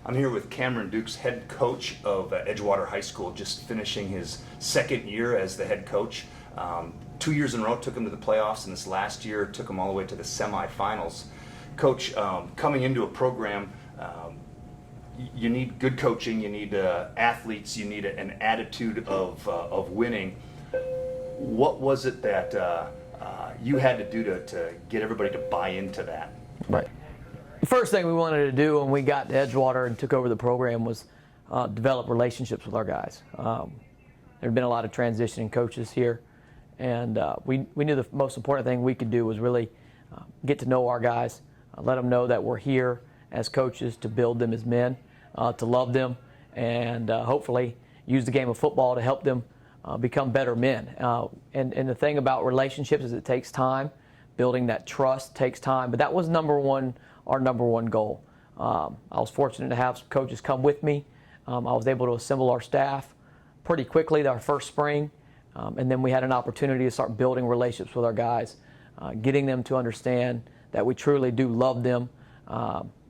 I'm here with Cameron Dukes, head coach of Edgewater High School, just finishing his second year as the head coach. 2 years in a row took him to the playoffs, and this last year took him all the way to the semifinals. Coach, coming into a program, you need good coaching, you need athletes, you need an attitude of winning. What was it that you had to do to get everybody to buy into that? Right. The first thing we wanted to do when we got to Edgewater and took over the program was develop relationships with our guys. There had been a lot of transitioning coaches here, and we knew the most important thing we could do was really get to know our guys, let them know that we're here as coaches to build them as men, to love them, and hopefully use the game of football to help them become better men. And the thing about relationships is it takes time. Building that trust takes time, but that was our number one goal. I was fortunate to have some coaches come with me. I was able to assemble our staff pretty quickly our first spring, and then we had an opportunity to start building relationships with our guys, getting them to understand that we truly do love them,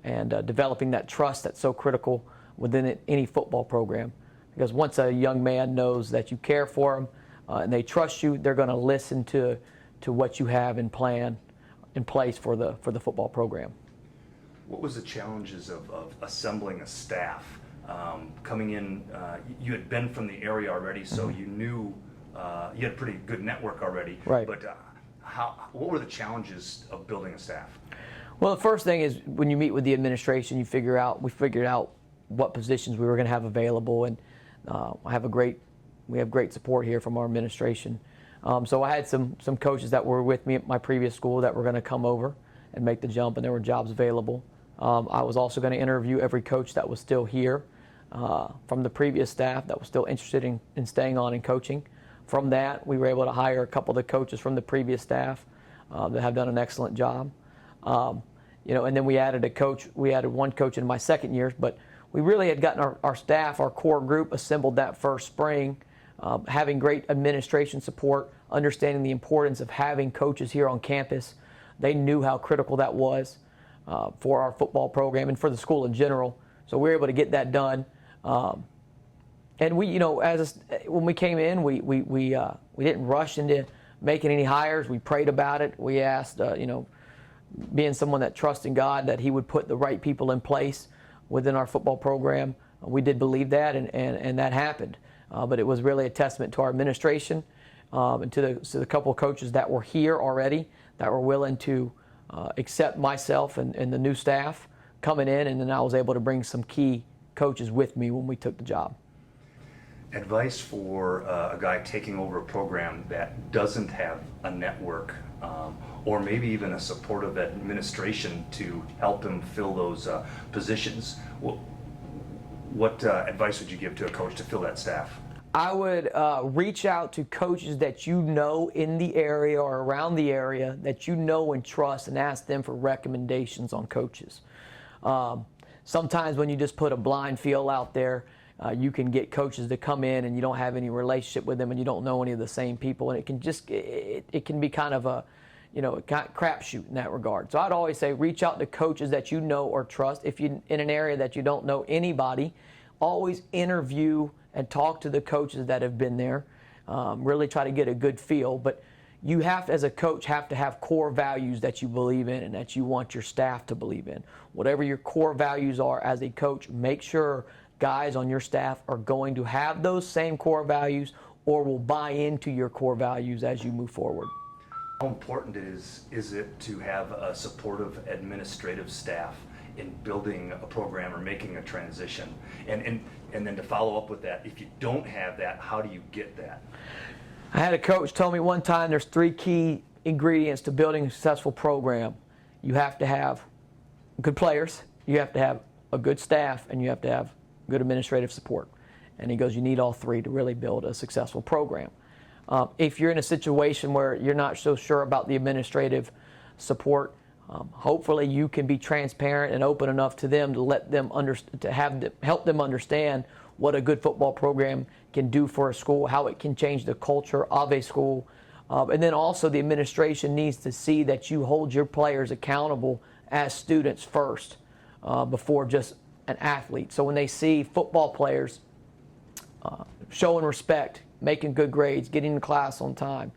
and developing that trust that's so critical within any football program. Because once a young man knows that you care for them and they trust you, they're going to listen to what you have in place for the football program. What was the challenges of assembling a staff? Coming in, you had been from the area already, so you knew you had a pretty good network already. Right. But what were the challenges of building a staff? Well, the first thing is when you meet with the administration, we figured out what positions we were going to have available, and we have great support here from our administration. So I had some coaches that were with me at my previous school that were going to come over and make the jump, and there were jobs available. I was also going to interview every coach that was still here from the previous staff that was still interested in staying on and coaching. From that, we were able to hire a couple of the coaches from the previous staff that have done an excellent job. And then we added a coach. We added one coach in my second year, but we really had gotten our staff, our core group, assembled that first spring. Having great administration support, understanding the importance of having coaches here on campus. They knew how critical that was for our football program and for the school in general. So we were able to get that done. And we, when we came in, we didn't rush into making any hires. We prayed about it. We asked, being someone that trusts in God, that He would put the right people in place within our football program. We did believe that, and that happened. But it was really a testament to our administration and to the couple of coaches that were here already that were willing to accept myself and the new staff coming in, and then I was able to bring some key coaches with me when we took the job. Advice for a guy taking over a program that doesn't have a network or maybe even a supportive administration to help him fill those positions. What advice would you give to a coach to fill that staff? I would reach out to coaches that you know in the area or around the area that you know and trust, and ask them for recommendations on coaches. Sometimes when you just put a blind feel out there, you can get coaches to come in and you don't have any relationship with them and you don't know any of the same people, and it can just it can be kind of a crapshoot in that regard. So I'd always say reach out to coaches that you know or trust. If you're in an area that you don't know anybody, always interview and talk to the coaches that have been there. Really try to get a good feel. But you have to, as a coach, have to have core values that you believe in and that you want your staff to believe in. Whatever your core values are as a coach, make sure guys on your staff are going to have those same core values or will buy into your core values as you move forward. How important is it to have a supportive administrative staff in building a program or making a transition? And then to follow up with that, if you don't have that, how do you get that? I had a coach tell me one time there's 3 key ingredients to building a successful program. You have to have good players, you have to have a good staff, and you have to have good administrative support. And he goes, you need all 3 to really build a successful program. If you're in a situation where you're not so sure about the administrative support, hopefully you can be transparent and open enough to them to let them help them understand what a good football program can do for a school, how it can change the culture of a school. And then also the administration needs to see that you hold your players accountable as students first before just an athlete. So when they see football players showing respect, making good grades, getting to class on time,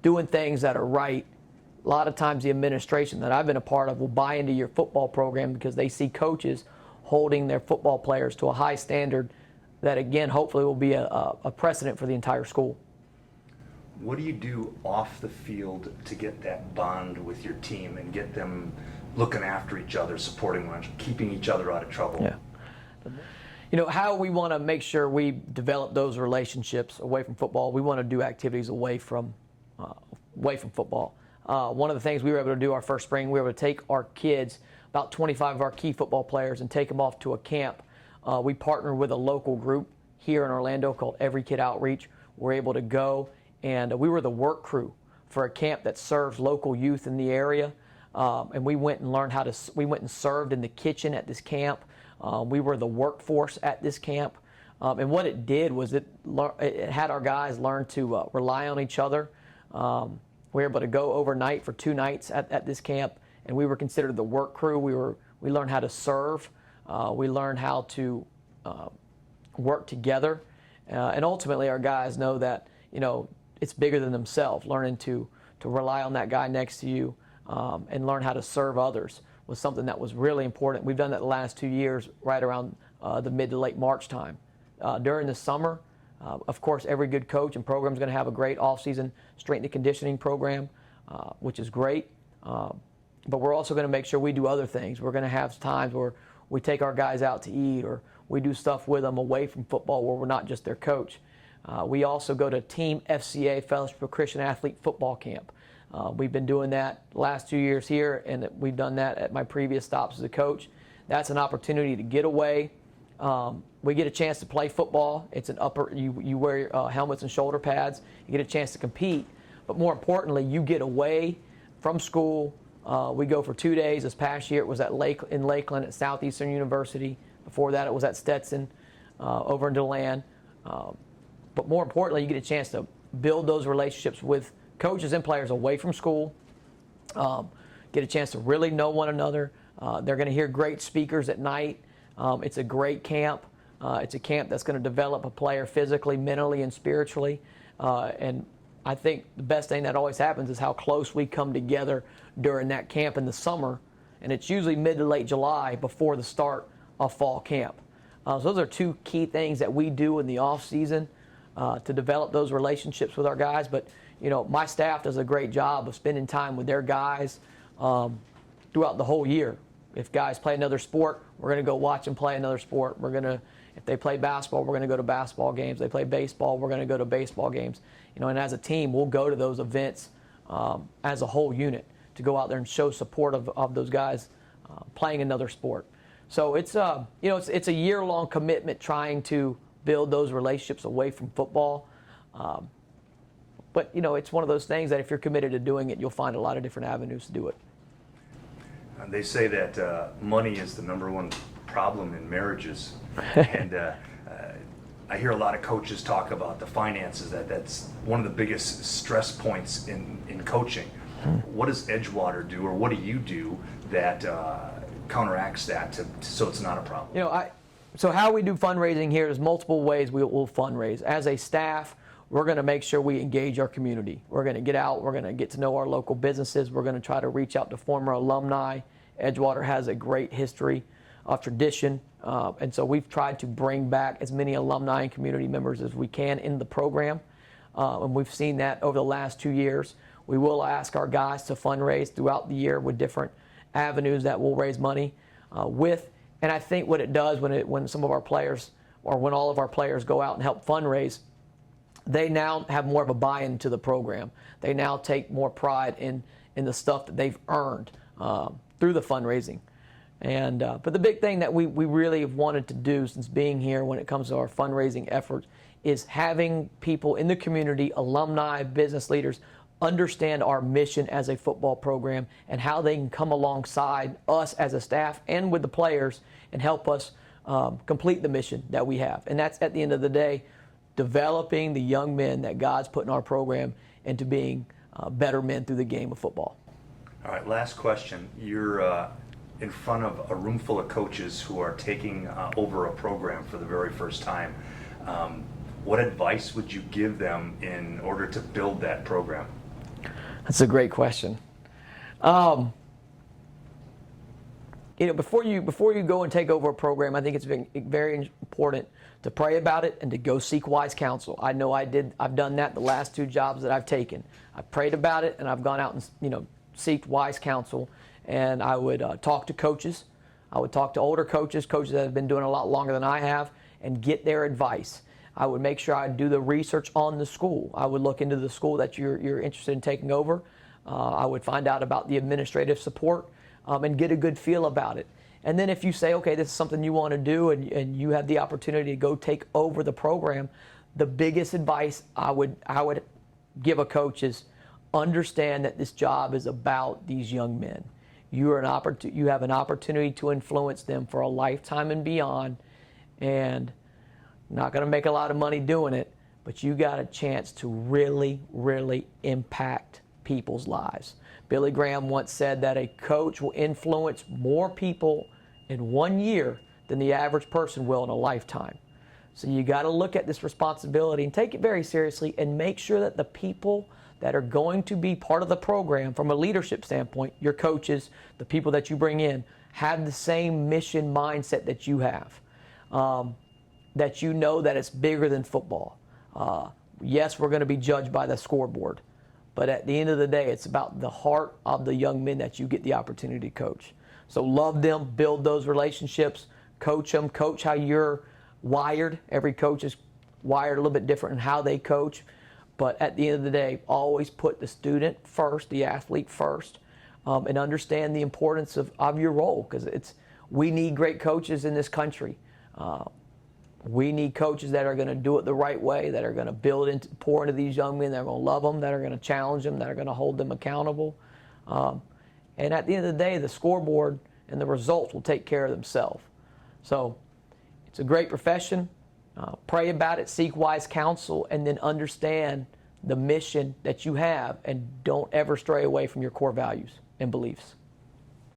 doing things that are right, a lot of times the administration that I've been a part of will buy into your football program because they see coaches holding their football players to a high standard that, again, hopefully will be a precedent for the entire school. What do you do off the field to get that bond with your team and get them looking after each other, supporting one another, keeping each other out of trouble? Yeah. You know, how we want to make sure we develop those relationships away from football, we want to do activities away from football. One of the things we were able to do our first spring, we were able to take our kids, about 25 of our key football players, and take them off to a camp. We partnered with a local group here in Orlando called Every Kid Outreach. We're able to go, and we were the work crew for a camp that serves local youth in the area. And we went and learned we went and served in the kitchen at this camp. We were the workforce at this camp. And what it did was it had our guys learn to rely on each other. We were able to go overnight for 2 nights at this camp, and we were considered the work crew. We learned how to serve. We learned how to work together. And ultimately, our guys know that, you know, it's bigger than themselves. Learning to rely on that guy next to you and learn how to serve others was something that was really important. We've done that the last 2 years right around the mid to late March time. During the summer, of course, every good coach and program is going to have a great off-season strength and conditioning program, which is great. But we're also going to make sure we do other things. We're going to have times where we take our guys out to eat, or we do stuff with them away from football where we're not just their coach. We also go to Team FCA, Fellowship of Christian Athlete Football Camp. We've been doing that the last 2 years here, and we've done that at my previous stops as a coach. That's an opportunity to get away. We get a chance to play football. It's you wear helmets and shoulder pads. You get a chance to compete. But more importantly, you get away from school. We go for 2 days. This past year it was in Lakeland at Southeastern University. Before that it was at Stetson over in DeLand. But more importantly, you get a chance to build those relationships with coaches and players away from school. Get a chance to really know one another. They're going to hear great speakers at night. It's a great camp. It's a camp that's going to develop a player physically, mentally, and spiritually. And I think the best thing that always happens is how close we come together during that camp in the summer. And it's usually mid to late July before the start of fall camp. So those are 2 key things that we do in the off season to develop those relationships with our guys. But, you know, my staff does a great job of spending time with their guys throughout the whole year. If guys play another sport, we're going to go watch them play another sport. If they play basketball, we're going to go to basketball games. They play baseball, we're going to go to baseball games. You know, and as a team, we'll go to those events as a whole unit to go out there and show support of those guys playing another sport. So it's it's a year-long commitment trying to build those relationships away from football. But, you know, it's one of those things that if you're committed to doing it, you'll find a lot of different avenues to do it. They say that money is the #1 problem in marriages. And I hear a lot of coaches talk about the finances, that's one of the biggest stress points in coaching. What does Edgewater do, or what do you do that counteracts that so it's not a problem? You know, so how we do fundraising here is multiple ways we'll fundraise. As a staff, we're going to make sure we engage our community. We're going to get out. We're going to get to know our local businesses. We're going to try to reach out to former alumni. Edgewater has a great history of tradition, and so we've tried to bring back as many alumni and community members as we can in the program, and we've seen that over the last 2 years. We will ask our guys to fundraise throughout the year with different avenues that will raise money with, and I think what it does when some of our players, or when all of our players go out and help fundraise, they now have more of a buy-in to the program. They now take more pride in the stuff that they've earned through the fundraising. And but the big thing that we really have wanted to do since being here when it comes to our fundraising efforts is having people in the community, alumni, business leaders, understand our mission as a football program and how they can come alongside us as a staff and with the players and help us complete the mission that we have. And that's, at the end of the day, developing the young men that God's put in our program into being better men through the game of football. All right, last question. You're in front of a room full of coaches who are taking over a program for the very first time. What advice would you give them in order to build that program? That's a great question. Before you go and take over a program, I think it's very important to pray about it and to go seek wise counsel. I know I've done that the last 2 jobs that I've taken. I've prayed about it and I've gone out and seeked wise counsel. And I would talk to coaches. I would talk to older coaches that have been doing a lot longer than I have, and get their advice. I would make sure I do the research on the school. I would look into the school that you're interested in taking over. I would find out about the administrative support and get a good feel about it. And then if you say, okay, this is something you want to do and you have the opportunity to go take over the program, the biggest advice I would give a coach is understand that this job is about these young men. You have an opportunity to influence them for a lifetime and beyond, and not going to make a lot of money doing it, but you got a chance to really, really impact people's lives. Billy Graham once said that a coach will influence more people in 1 year than the average person will in a lifetime. So you got to look at this responsibility and take it very seriously, and make sure that the people that are going to be part of the program from a leadership standpoint, your coaches, the people that you bring in, have the same mission mindset that you have. That you know that it's bigger than football. Yes, we're going to be judged by the scoreboard, but at the end of the day, it's about the heart of the young men that you get the opportunity to coach. So love them, build those relationships, coach them, coach how you're wired. Every coach is wired a little bit different in how they coach. But at the end of the day, always put the student first, the athlete first, and understand the importance of your role, because we need great coaches in this country. We need coaches that are going to do it the right way, that are going to pour into these young men, that are going to love them, that are going to challenge them, that are going to hold them accountable. And at the end of the day, the scoreboard and the results will take care of themselves. So it's a great profession. Pray about it, seek wise counsel, and then understand the mission that you have, and don't ever stray away from your core values and beliefs.